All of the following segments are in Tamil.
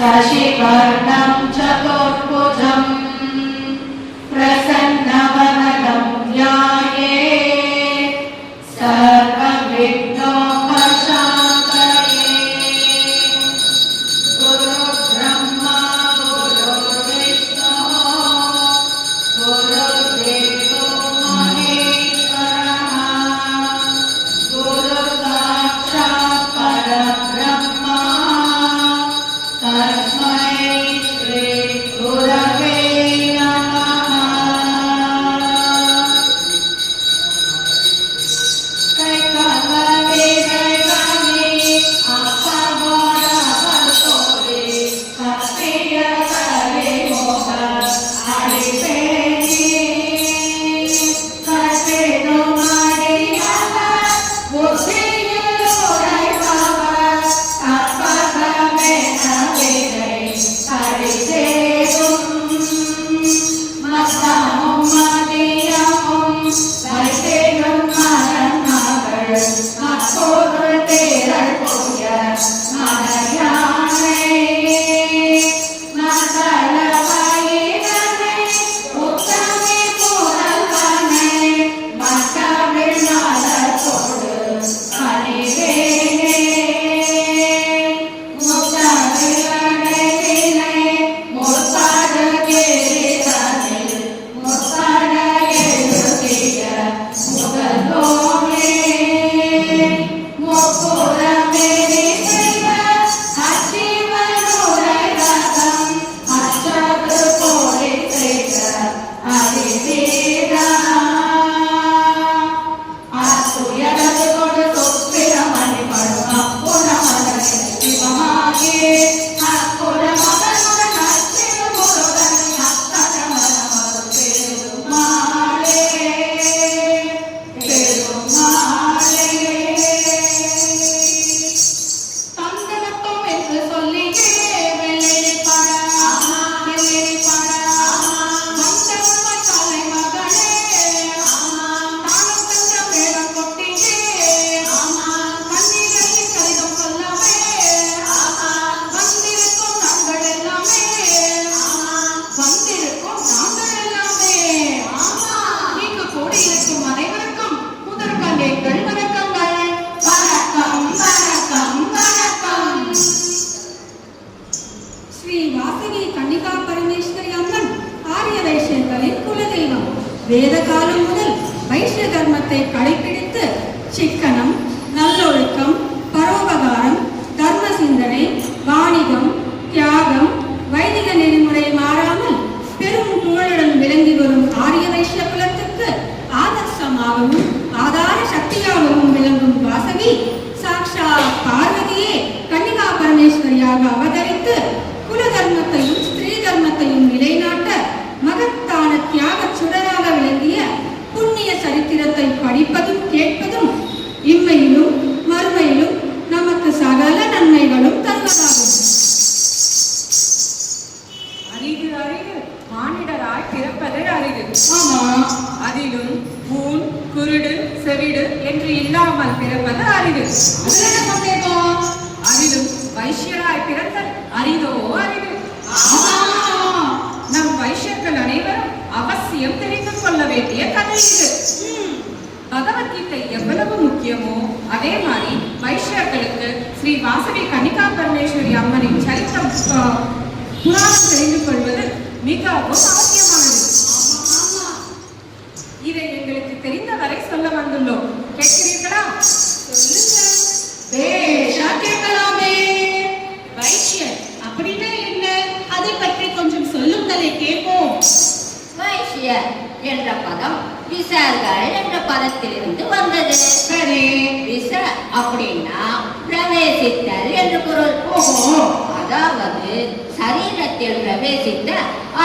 शशिवर्णं चतुर्भुजं प्रसन्नवदनं ध्यायेत् सर्वविघ्नोपशान्तये। गुरुर्ब्रह्मा गुरुर्विष्णुः गुरुर्देवो महेश्वरः गुरुसाक्षात् परब्रह्म तस्मै श्री गुरवे नमः। कैकवले कैकवे अपमोरा बलतोरे कपिय करे मोह अडिपेनी कपेनो माडियाला बुद्धियोरै बाबा अपगमे नवेरै अडिदेवुं मस्तामुं मदियामुं वैदेगं मरन्मகள் மற்பொருள் தேரல் போய மலையானை மகள பயிரனை உத்தமி புதல்வனை மற்றவிழ் நலத்தோடு அணிவேனே முத்தமிழனை முற்பாடு கேரிதனில் முற்பட எழுதிய முதல்வோனே முப்புறமேறி செய்த அச்சிவனுரை ரதம் அச்சது போரி செய்த அதிதீரா அத்துயரது கொடு தொப்பிரமணி படும் அப்புறமதனை சிவமாகி அப்புறமதனுடன் அச்சிவமுருகன் அத்தகமனமது பெருமாளே பெருமாளே. தந்தனத்தோம் என்று சொல்லியே வெள்ளரிப்பட வெள்ளரிப்பட வந்தவன் தலை மகளே தானும் தந்த மேடம் கொட்டியே கண்ணீரையும் கடிதம் சொல்லவே வந்திருக்கும் நாங்கள் எல்லாமே வந்திருக்கும் நாங்கள் எல்லாமே இங்கு கூடியிருக்கும் அனைவருக்கும் முதற்கண் எங்கள் வணக்கங்கள். வணக்கம் வணக்கம் வணக்கம். ஸ்ரீ வாசவி கன்னிகா பரமேஸ்வரி அம்மன் ஆரிய வைஷ்யர்களின் குலதெய்வம். வேத காலம் முதல் வைஷ்ய தர்மத்தை கடைபிடித்து சிக்கனம், நல்லொழுக்கம், பரோபகாரம், தர்ம சிந்தனை, வாணிகம், தியாகம், வைதிக நெறிமுறை மாறாமல் பெரும் புகழுடன் விளங்கி வரும் ஆரிய வைஷ்ய குலத்துக்கு ஆதர்சமாகவும் ஆதார சக்தியாகவும் விளங்கும் வாசவி சாக்ஷாத் பார்வதியே கன்னிகா பரமேஸ்வரியாக அவதரித்து குல தர்மத்தையும் ஸ்திரீ தர்மத்தையும் நிலைநாட்ட மகத்தான தியாக சுடராக விளங்கிய புண்ணிய சரித்திரத்தை படிப்பதும் கேட்பதும் இம்மையிலும் மறுமையிலும் நமக்கு சகல நன்மைகளும் தருவதாகும். அரிது அரிது மானிடராய் பிறப்பது அரிது. ஆமா, அதிலும் ஊன் குருடு செவிடு என்று இல்லாமல் பிறப்பது அரிது. அதுல என்ன சந்தேகம்? அதிலும் வைஷ்யராய் பிறத்தல் அரிதோ அரிது. ஆமா, நம் வைஷ்யர்கள் அனைவரும் அவசியம் தெரிந்து கொள்ள வேண்டிய கதை இது. பகவத்கீதை எவ்வளவு முக்கியமோ அதே மாதிரி வைஷ்யர்களுக்கு ஸ்ரீ வாசவி கன்னிகா பரமேஸ்வரி அம்மனின் சரித்திரம் புராணம் தெரிந்து கொள்வது மிகவும் அவசியமானது. இதை எங்களுக்கு தெரிந்த வரை சொல்ல வந்துள்ளோம். கேட்கிறீர்களா? பேஷா கேட்கலாமே. வைஷ்யர் அப்படின்னா என்ன? அதை பற்றி கொஞ்சம் சொல்லுங்களே கேட்போம். வைஷ்யர் என்ற பதம் விசர்கள் என்ற பதத்திலிருந்து வந்தது. சரி, விச அப்படின்னா பிரவேசித்தல் என்று பொருள். ஓஹோ, அதாவது சரீரத்தில் பிரவேசித்த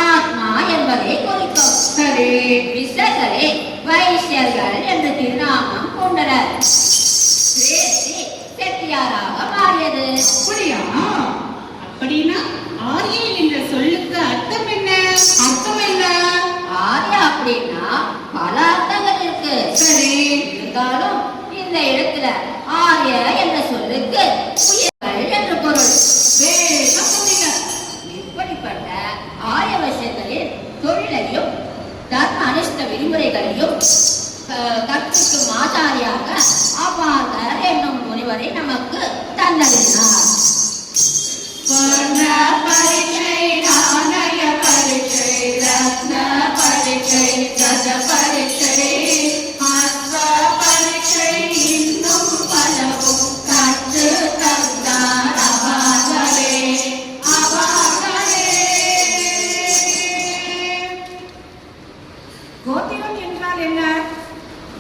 ஆத்மா என்பதை குறிக்கும். சரி, விசர்களே வைஷ்யர்கள் என்ற திருநாமம் கொண்டனர். வேசி செட்டியாராக மாறியது. அப்படியா? அப்படின்னா ஆரியன் என்ற சொல்லுக்கு அர்த்தம் என்ன? அர்த்தம் என்ன? ஆர்யா அப்படின்னா பல அர்த்தங்கள் இருக்கு. சரி, இருந்தாலும் இந்த இடத்துல ஆர்ய என்ற சொல்லுக்கு உயர்கள் என்று பொருள். வேஷம் சொன்னீங்க. நமக்கு தந்தளினார். வர்ண பரீட்சை, நாணய பரீட்சை, ரத்ன பரீட்சை, கஜ பரீட்சை, அஸ்வ பரீட்சை, இன்னும் பலவும் கற்று தந்தார் அவர்களே, அவர்களே. கோத்திரம் என்றால் என்ன?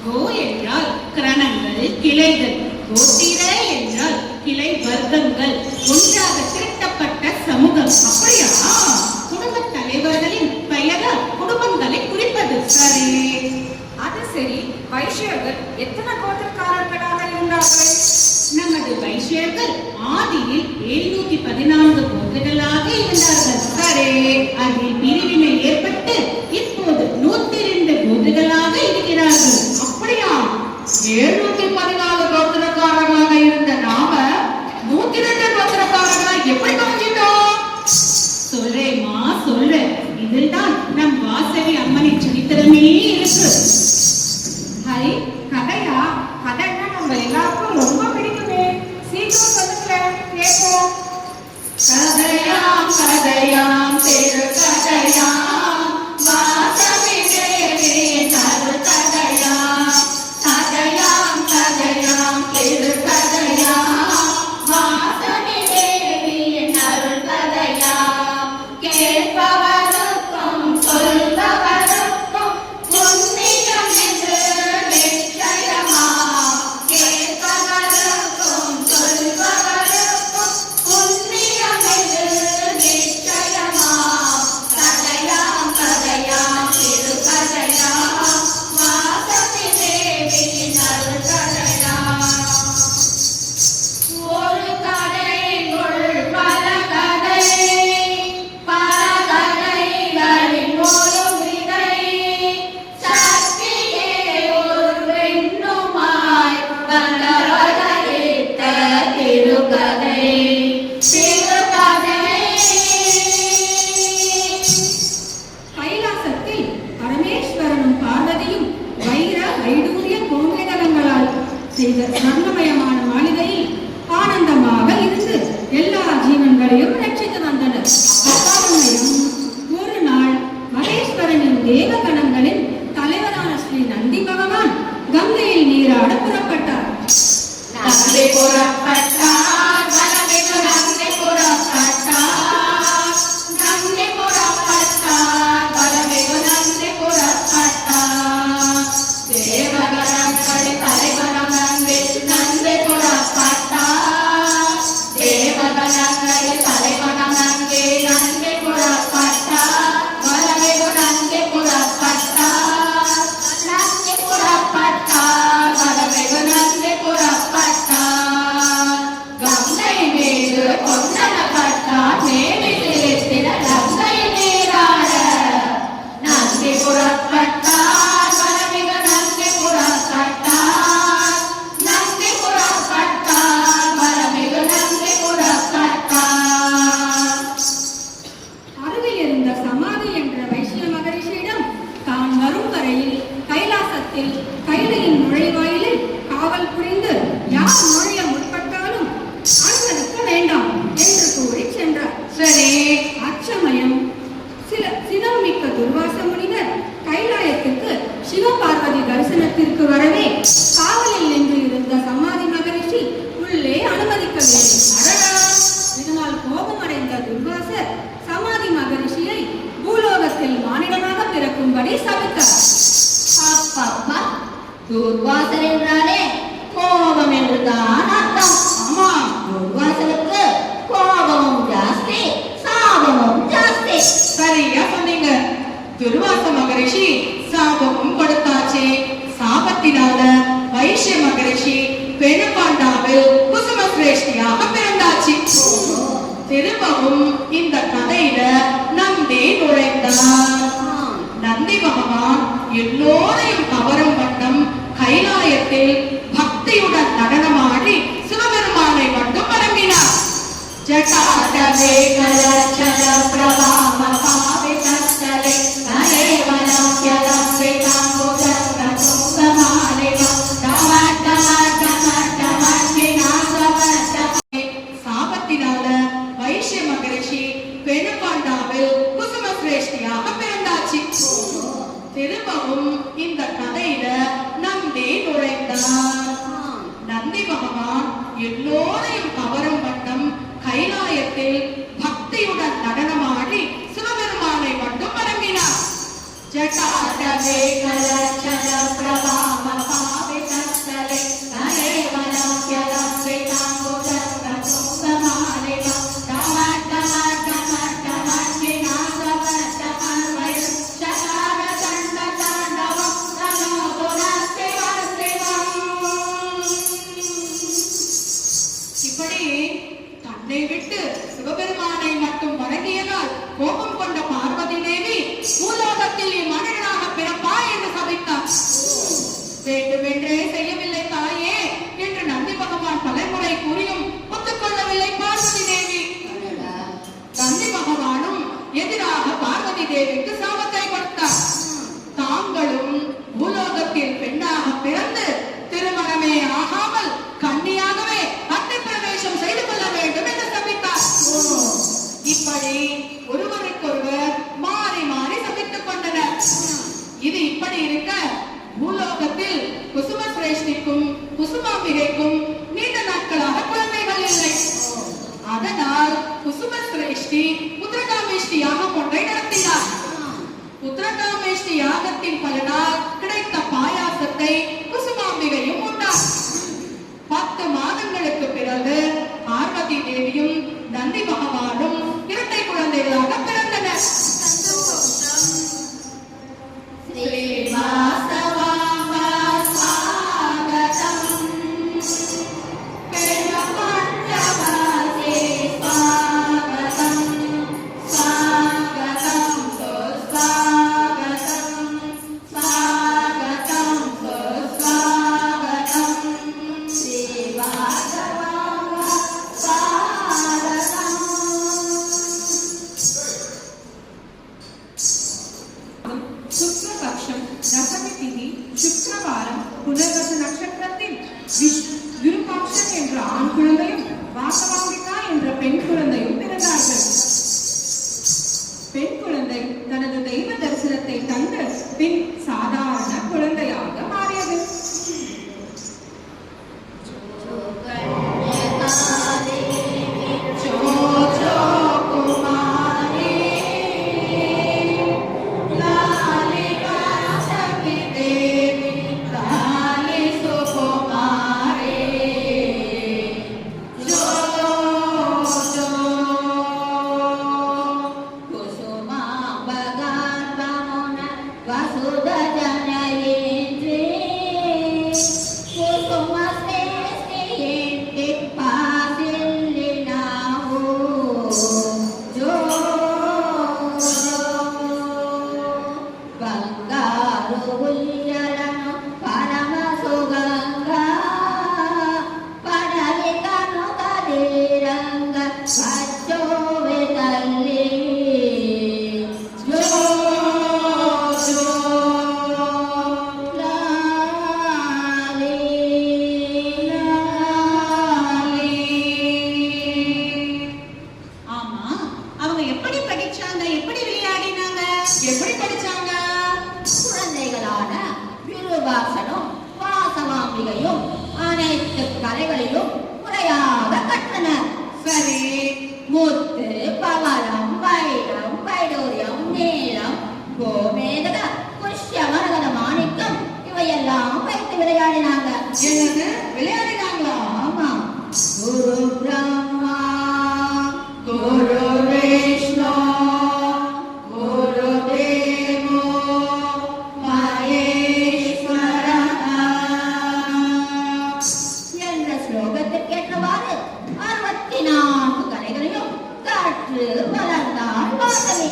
கோ என்றால் கிரணங்கள், கிளைகள். கோத்திர என்றால் கிளை வர்க்கங்கள், ஒன்றாக திரட்டப்பட்ட சமூகம். அப்படியா? குடும்ப தலைவர்களின் பெயரால் குடும்பங்களை குறிப்பது. சரி, அது சரி. வைஷ்யர்கள் எத்தனை கோத்திரக்காரர்களாக இருந்தார்கள்? நமது வைஷ்யர்கள் ஆதியில் 714 கோத்திரங்களாக இருந்தார்கள். சரி. அதில் பிரிவினை ஏற்பட்டு இப்போது 102 கோத்திரங்களாக இருக்கிறார்கள். அப்படியா? 714 கோத்திரக்காரர்களாக இருந்த நாம 102 கோத்திரக்காரர்களா எப்படி கவனிச்சிட்டோம்? சொல்றேம்மா, சொல்றேன். இதில்தான் நம் வாசவி அம்மனின் சரித்திரமே இருக்கு. ஹை, கதையா? கதைன்னா நம்ம எல்லாருக்கும் ரொம்ப பிடிக்குமே. சீக்கிரம் சொல்லுங்களேன், கேட்போம். கதையாம் கதையாம் திரு கதையாம் வாசவி தேவி நறு கதையாம். கதையாம் கதையாம் திரு கதையாம் வாசவி தேவி நறு கதையாம். கேட்பவருக்கும் சொல்பவருக்கும் புண்ணியம் என்று நிச்சயமா. கேட்பவருக்கும் சொல்பவருக்கும் புண்ணியம் என்று நிச்சயமா. கதையாம் கதையாம் திரு கதையாம் வாசவி தேவி நறு கதையாம். ஒரு கதைக்குள் பல கதை, பல கதைகளின் ஒரு விதை. சக்தியே ஒரு பெண்ணுமாய் வந்தவதரித்த திருக்கதை, திருக்கதை. கைலாசத்தில் பரமேஸ்வரனும் பார்வதியும் வைர வைடூரிய கோமேதகங்களால் செய்த ஸ்வர்ணமயமான மாளிகையில் ஆனந்தமாக இருந்து எல்லா ஜீவன்களையும் ரட்சித்து வந்தனர். அக்காலமயம் ஒரு நாள் மகேஸ்வரனின் தேவகணங்களின் தலைவரான ஸ்ரீ நந்தி பகவான் கங்கையில் நீராட புறப்பட்டார். நந்தி புறப்பட்டார், வனமிகு நந்தி புறப்பட்டார். நந்தி புறப்பட்டார், வனமிகு நந்தி புறப்பட்டார். தேவகணங்களின் தலைவராம் நந்தி, நந்தி புறப்பட்டார். தேவகணங்களின் தலைவராம் நந்தி, நந்தி புறப்பட்டார். வனமிகு நந்தி புறப்பட்டார். நந்தி புறப்பட்டார், வனமிகு நந்தி புறப்பட்டார். கங்கை மீது கொண்டனப்பட்டார், மேனி சிலிர்த்திட கங்கை நீராட. நந்தி புறப்பட்டார், வனமிகு நந்தி புறப்பட்டார். நந்தி புறப்பட்டார், வனமிகு நந்தி புறப்பட்டார். அருகில் இருந்த சமாதி என்ற வைஷ்ய மகரிஷியிடம் தான் வரும் வரையில் கைலாசத்தில் கைலையின் நுழைவாயிலில் காவல் புரிந்து யார் நுழைய முற்பட்டாலும் அனுமதிக்க வேண்டாம் என்று கூறி சென்றார். சரி, அச்சமயம் சினமிக்க துர்வாச முனிவர் கைலாயத்துக்கு சிவபார்வதி தரிசனத்திற்கு வரவே காவலில் நின்று இருந்த சமாதி மகரிஷி உள்ளே அனுமதிக்கவில்லை. அடடா! இதனால் கோபமடைந்த துர்வாசர் சமாதி மகரிஷியை பூலோகத்தில் மானிடமாக பிறக்கும்படி சபித்தார். அப்பப்பா, துர்வாசர் என்றாலே கோபம் என்றுதான் அர்த்தம். ஆமா, துர்வாசருக்கு கோபமும் ஜாஸ்தி, சாபமும் ஜாஸ்தி. சரியா சொன்னீங்க. துர்வாச மகரிஷி சாபமும் கொடுத்தாச்சு. சாபத்தினால வைஷ்ய மகரிஷி பெருமாண்டாவில் குசும சிரேஷ்டியாக பிறந்தாச்சு. திரும்பவும் இந்த கதையில நந்தி நுழைந்தார். நந்தி பகவான் எல்லோரையும் கவரும் வண்ணம் கைலாயத்தில் பக்தியுடன் நடனமாடி சிவபெருமானை மட்டும் வணங்கினார். ஜட்டாடவே கலச்சல பிரவாம பாவிதஸ்தலே கலேவலம் யலம் விகாம்புஜம் பிரசுங்கமாலிகம் டமட்டமட்டமட்டமட்டிநாத திரும்பவும் இந்த கதையில நந்தி நுழைந்தார். நந்தி பகவான் எல்லோரையும் கவரும் வண்ணம் கைலாயத்தில் பக்தியுடன் நடனமாடி சிவபெருமானை மட்டும் வணங்கினார். ஜட்டாடவே கலச்சல பிரபாம பாவிதஸ்தலே கலேவலம் யலம் விதாங்குதம் கதுங்கமாலிகம் டமட் டமட் டமட் டமட் விநாசவத் டமர்வயம் சசார தண்ட தாண்டவம் நமோ குணஸ்திவம் ஸ்திவம். இப்படி தன்னை விட்டு சிவபெருமானை மட்டும் வணங்கியதால் கோபம் கொண்ட பார்வதி தேவி பூலோகத்தில் மனிதனாக பிறப்பா என்று சபித்தார். வேண்டுமென்றே செய்யவில்லை தாயே என்று நந்தி பகவான் பலமுறை கூறியும் ஒத்துக்கொள்ளவில்லை பார்வதி தேவி. நந்தி பகவானும் எதிராக பார்வதி தேவிக்கு சாபத்தை கொடுத்தார். தாங்களும் பூலோகத்தில் பெண்ணாக பிறந்து திருமணமே ஆகாமல் கன்னியாகவே அக்னி பிரவேசம் செய்து கொள்ள வேண்டும் என்று சபித்தார். இப்படி ஒருவருக்கொருவர் மாறி மாறி சபித்துக் கொண்டனர். இது இப்படி இருக்க பூலோகத்தில் குசும சிரேஷ்டிக்கும் குசுமாம்பிகைக்கும் நீண்ட நாட்களாக குழந்தைகள் இல்லை. அதனால் குசும சிரேஷ்டி புத்திரகாமேஷ்டி யாகம் ஒன்றை நடத்தினார். புத்திரகாமேஷ்டி யாகத்தின் பலனால் கிடைத்த பாயாசத்தை குசுமாம்பிகையும் உண்டார். 10 மாதங்களுக்கு பிறகு பார்வதி தேவியும் நந்தி பகவானும் இரட்டை குழந்தைகளாக பிறந்தனர். சுக்லபக்ஷம் தசமி திதி சுக்கிரவாரம் புனர்வசு நட்சத்திரத்தில் விருபாக்ஷன் என்ற ஆண் குழந்தையும் வாசவாம்பிகா என்ற பெண் குழந்தையும் பிறந்தார்கள். பெண் குழந்தை தனது தெய்வ தரிசனத்தை கண்டு பின் சாதாரண குழந்தையாக மாறியது. அனைத்து கலைகளிலும் முறையாக கற்றனர். சரி, முத்து, பவளம், வைரம், வைடூரியம், நீலம், கோமேதக, புஷ்யமரகத, மாணிக்கம் இவையெல்லாம் வைத்து விளையாடினாங்க. என்னது விளையாடினாங்களா? ஆமா. குரு பிரம்மா, குரு விஷ்ணு, குரு தேவோ மகேஸ்வரः என்ற ஸ்லோகத்திற்கேற்றவாறு 64 கலைகளையும் கற்று வளர்ந்தாள் வாசவி.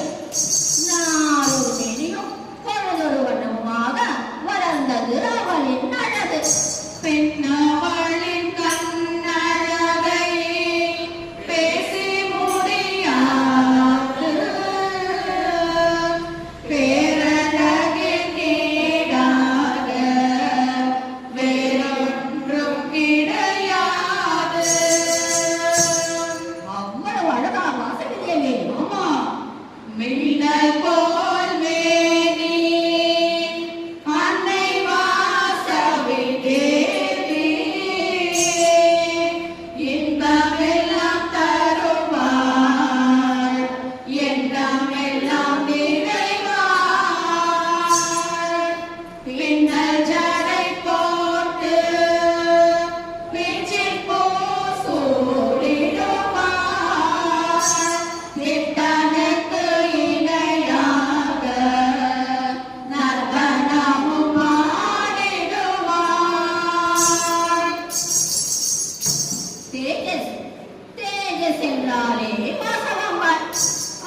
நாளொரு மேனியும் பொழுதொரு வண்ணமுமாக வளர்ந்தது அவளின் அழகு. பெண்ணவளின் கண்ணழகை பேசி முடியாது, பேரழகின் ஈடாக வேறொன்றும் கிடையாது. அவ்வளவு அழகா வாசவி தேவி. ஆமா, என்று சென்றாலே வாசவம்பாள்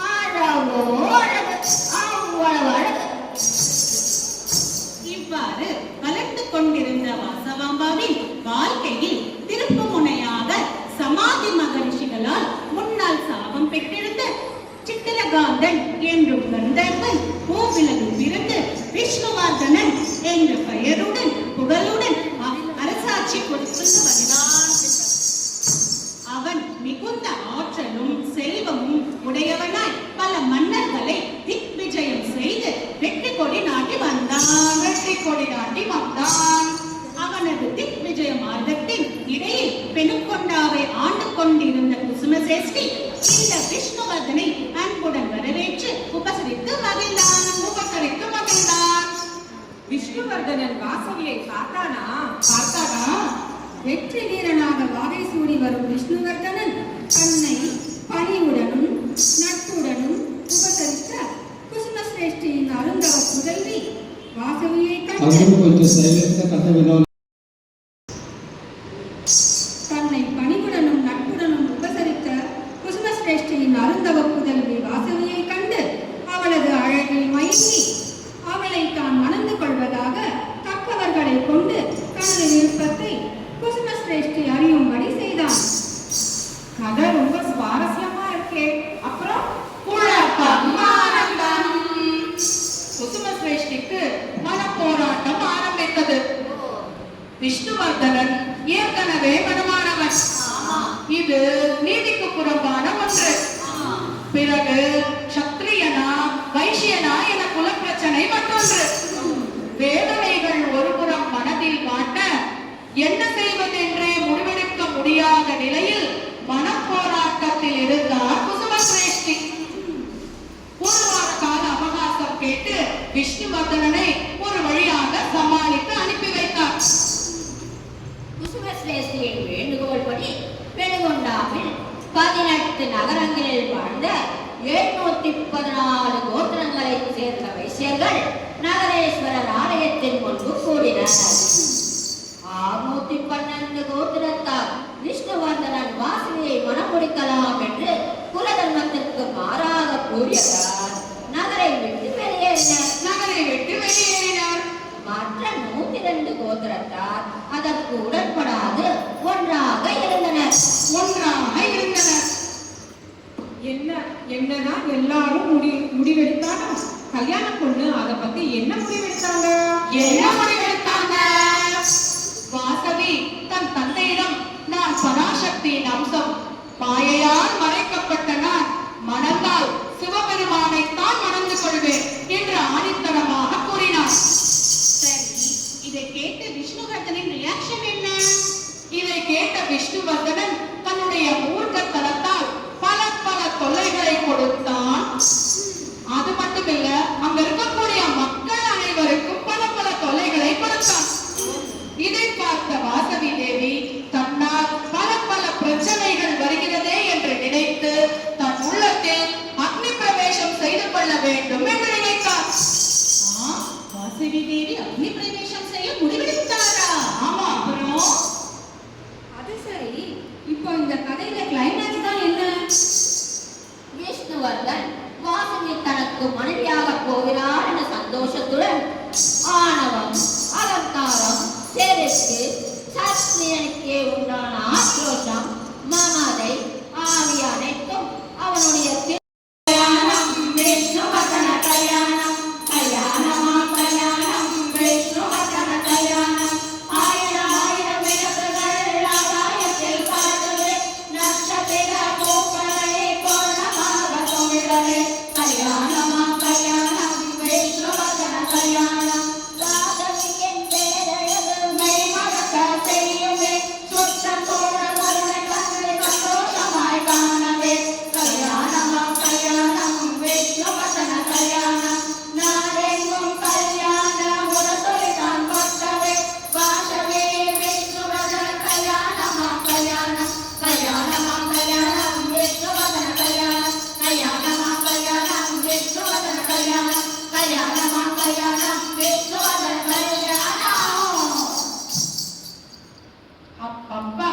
அழகோ அழகு அவ்வளவு அழகு. இவ்வாறு வளர்ந்து கொண்டிருந்த வாசவாம்பாவின் வாழ்க்கையில் திருப்பு முனையாக சமாதி மகரிஷிகளால் முன்னால் சாபம் பெற்றிருந்த சித்திரகாந்தன் என்றும் கந்தர்வன் கோவிலில் பிறந்து விஷ்ணுவர்தனன் என்ற பெயருடன் புகழுடன் அரசாட்சி கொடுத்து வருகிறான். அவன் மிகுந்த ஆற்றலும் செல்வமும் உடையவனாய் பல மன்னர்களை திக்விஜயம் செய்து வெற்றி கொடி நாட்டி வந்தான். அவனது திக்விஜய மார்க்கத்தின் இடையில் பெணுக்கொண்டாவை ஆண்டு கொண்டிருந்த குசுமசிரேஷ்டி இந்த விஷ்ணுவர்தனை அன்புடன் வரவேற்று உபசரித்து மகிழ்ந்தான். விஷ்ணுவர்தனன் வாசவியை பார்த்தானா? வெற்றி வீரனாக வாகை சூடி வரும் விஷ்ணுவர்தனன் தன்னை பணிவுடனும் நட்புடனும் உபசரித்த குசுமசிரேஷ்டியின் அருந்தவ புதல்வி வாசவியை தன்னை பணிவுடனும் நட்புடனும் உபசரித்த குசுமசிரேஷ்டியின் அருந்தவ புதல்வி வாசவியை கண்டு அவளது அழகில் மயங்கி அவளை தான் மணந்து கொள்வதாக தக்கவர்களை கொண்டு தனது விருப்பத்தை குசுமசிரேஷ்டி அறியும்படி செய்தான். கதை ரொம்ப சுவாரஸ்யமா இருக்கே. அப்புறம் குழப்பம் ஆரம்பம். குசுமசிரேஷ்டிக்கு மனப்போராட்டம் ஆரம்பித்தது. விஷ்ணுவர்தனன் ஏற்கனவே மனமானவன். இது நீதிக்கு புறம்பான ஒன்று. பிறகு சத்திரியனா வைசியனா என குலப்பிரச்சனை மற்றொன்று. வேதனைகள் ஒருபுறம் மனதில் காட்ட என்ன செய்வதென்றே முடிவெடுக்க முடியாத நிலையில் மனப்போராட்டத்தில் இருந்தார் குசுமசிரேஷ்டி. ஒரு வார கால அவகாசம் கேட்டு விஷ்ணுவர்தனனை ஒரு வழியாக சமாளித்து அனுப்பி வைத்தார். குசுமசிரேஷ்டியின் வேண்டுகோள் படி வெணுகொண்டாவில் 18 நகரங்களில் வாழ்ந்த 714 கோத்திரங்களைச் சேர்ந்த வைசியர்கள் நகரேஸ்வரர் ஆலயத்தின் முன்பு கூடினர். 612 கோத்திரத்தார் விஷ்ணுவர்தனன் வாசவியை மணமுடிக்கலாம் என்று குல தர்மத்திற்கு மாறாக கூறியதால் நகரை விட்டு வெளியேறினர். மற்ற 102 கோத்திரத்தார் அதற்கு உடன்படாது ஒன்றாக இருந்தனர். என்னதான் எல்லாரும் முடிவெடுத்தாலும் கல்யாண பொண்ணு அதை பத்தி என்ன முடிவெடுத்தாங்க? வாசவி தன் தந்தையிடம் நான் பராசக்தியின் அம்சம், மாயையால் மறைக்கப்பட்ட நான் மணந்தால் சிவபெருமானைத்தான் மணந்து கொள்வேன் என்று ஆணித்தனமாக கூறினார். சரி, இதை கேட்டு விஷ்ணுவர்தனின் ரியாக்ஷன் என்ன? இதை கேட்ட விஷ்ணுவர்தனன் தன்னுடைய மூர்க்கத்தனத்தால் பல தொல்லைகளை கொடுத்தான். அது மட்டுமில்ல, அங்க இருக்கக்கூடிய மக்கள் அனைவருக்கும் பல தொல்லைகளை கொடுத்தான். இதை பார்த்த வாசவி தேவி தன்னால் பல பிரச்சனைகள் வருகிறதே என்று நினைத்து தன் உள்ளத்தில் அக்னி பிரவேசம் செய்து கொள்ள வேண்டும் என்று நினைத்தார். வாசவி தேவி அக்னி பிரவேசம் செய்ய முடிவெடுத்தாரா? ஆமா, அப்புறம் அது சரி, இப்போ இந்த கதையில கிளைமேக்ஸ் தான் என்ன? விஷ்ணுவர்தன் வாசவி தனக்கு மனைவியாக போகிறார் என்ற சந்தோஷத்துடன் ஆணவம், அலங்காரம், செருக்கு, சத்திரியனுக்கே உண்டான ஆக்ரோஷம், மமதை ஆகிய அனைத்தும் அவனுடைய கல்யாணம் விஷ்ணுவர்தன கல்யாணம், கல்யாணமா கல்யாணம் விஷ்ணுவர்தன கல்யாணம். ஆயிரம் விளக்குகள் ஆகாயத்தில் பறக்குது, நட்சத்திர பூக்களை கோணமாக தொங்குது. கல்யாணமா கல்யாணம் விஷ்ணுவர்தன கல்யாணம். வாசவியின் பேரழகு மெய்மறக்க செய்யுமே, சுற்றம் தோழ வருணை கண்டு சந்தோஷமாய் காணவே. கல்யாணமா கல்யாணம் விஷ்ணுவர்தன கல்யாணம். நாடெங்கும் கல்யாண முரசொலிதான் பட்டவே. வாசவி விஷ்ணுவர்தன கல்யாணமா கல்யாணம், கல்யாணமா கல்யாணம் விஷ்ணுவர்தன கல்யாணம், கல்யாணமா கல்யாணம் விஷ்ணுவர்தன கல்யாணம், கல்யாணமா கல்யாணம் விஷ்ணுவர்தன கல்யாணம். அப்பப்பா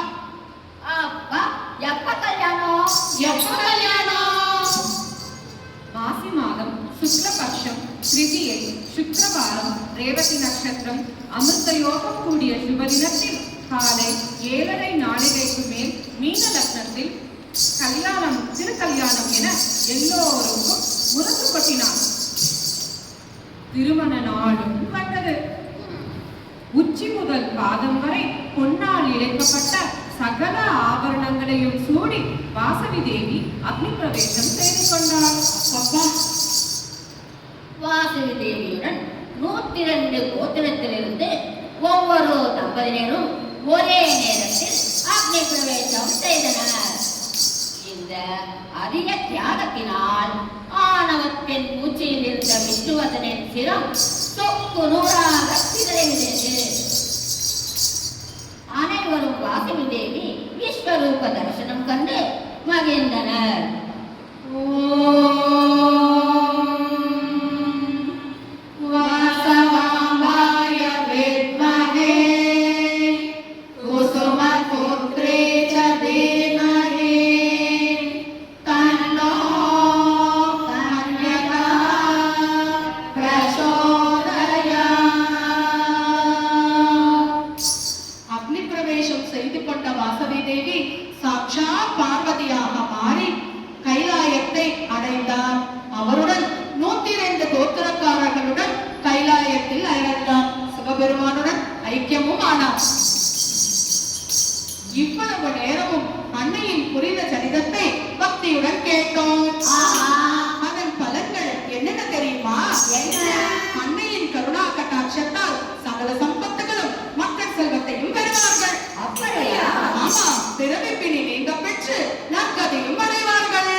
அப்பா எப்ப கல்யாணம்? எப்ப கல்யாணம்? மாசி மாதம் சுக்லபக்ஷம் திருதியை சுக்கிரவாரம் ரேவதி நட்சத்திரம் அமிர்த யோகம் கூடிய சுபதினத்தில் காலை 7:30 நாழிகைக்கு மேல் மீன லக்னத்தில் கல்யாணம் திருக்கல்யாணம் என எல்லோருக்கும் முரசு கொட்டினார். திருமண நாளும் வந்தது. உச்சி முதல் பாதம் வரை பொன்னால் இழைக்கப்பட்ட சகல ஆபரணங்களையும் சூடி வாசவி தேவி அக்னி பிரவேசம் செய்து கொண்டார். அப்பா, வாசவி தேவியுடன் 102 கோத்திரத்திலிருந்து ஒவ்வொரு தம்பதியினரும் ஒரே நேரத்தில் அக்னி பிரவேசம் செய்தனர். இந்த அதிக தியாகத்தினால் ஆணவத்தின் மூச்சில் இருந்த விஷ்ணுவதனின் சிரம் சொக்கு நூறாக சிதறிவிட்டது. அனைவரும் வாசவி தேவி விஸ்வரூப தரிசனம் கண்டு மகிழ்ந்தனர். வாசவாம்பாய வித்மஹே குசுமபுத்ரே ச தீமஹி தன்னோ கன்யகா பிரசோதயாத். அக்னி பிரவேசம் செய்து கொண்ட வாசவி தேவி சாட்சாத் பார்வதியாக மாறி கைலாயத்தை அடைந்தார். அவருடன் 102 கோத்திரக்காரர்களுடன் கைலாயத்தில் அடைந்தார். சிவபெருமானுடன் ஐக்கியமும் ஆனார். இவ்வளவு நேரமும் அன்னையின் புரிந்த சரிதத்தை பக்தியுடன் கேட்டோம். அதன் பலன்கள் என்னென்ன தெரியுமா? அன்னையின் கருணா கட்டாட்சத்தால் சகல சம்பத்துகளும் மக்கள் செல்வத்தையும் பெறுவார்கள். அப்படியா? ஆமா, பிறவி பிணி நீங்க பெற்று நற்கதையும் அடைவார்கள்.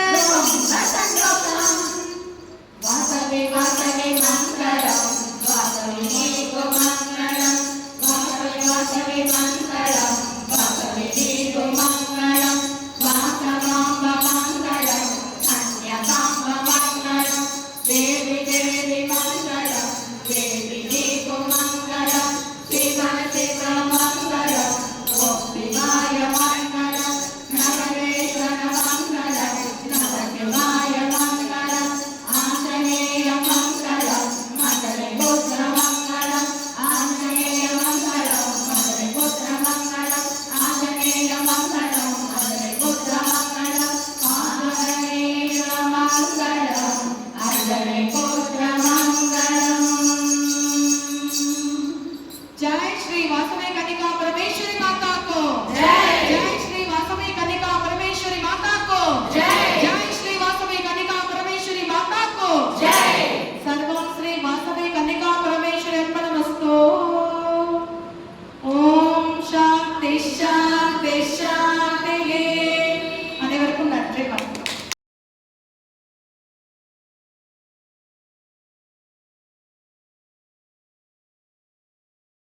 வாசவி வாசவி மங்களம் வாசவி நீக்கு மங்களம் வாசவி வாசவி மங்களம் வாசவி நீக்கு மங்களம் வாசவாம்ப மங்களம் கன்யகாம்ப மங்களம் தேவி தேவி மங்களம் தேவி நீக்கு மங்களம் சிவ சிவ மங்களம் ஓம் சிவாய மங்களம் நவரேஸ்வர மங்களம் நவசிவாய மங்களம் ஆஞ்சநேய மங்களம் மதுரை புத்திர மங்களம் ஆஞ்சநேய மங்களம் மதுரை புத்திர மங்களம் ஆஞ்சநேய மங்களம் மதுரை புத்திர மங்களம் ஆஞ்சநேய மங்களம் மதுரை புத்திர மங்களம். जय श्री वासवी कनिका परमेश्वरी माता को जय। जय श्री वासवी कनिका परमेश्वरी माता को जय। जय श्री वासवी कनिका परमेश्वरी माता को जय। सर्वं श्री वासवी कनिका परमेश्वरी अर्पणमस्तु. ओम शांति शांति.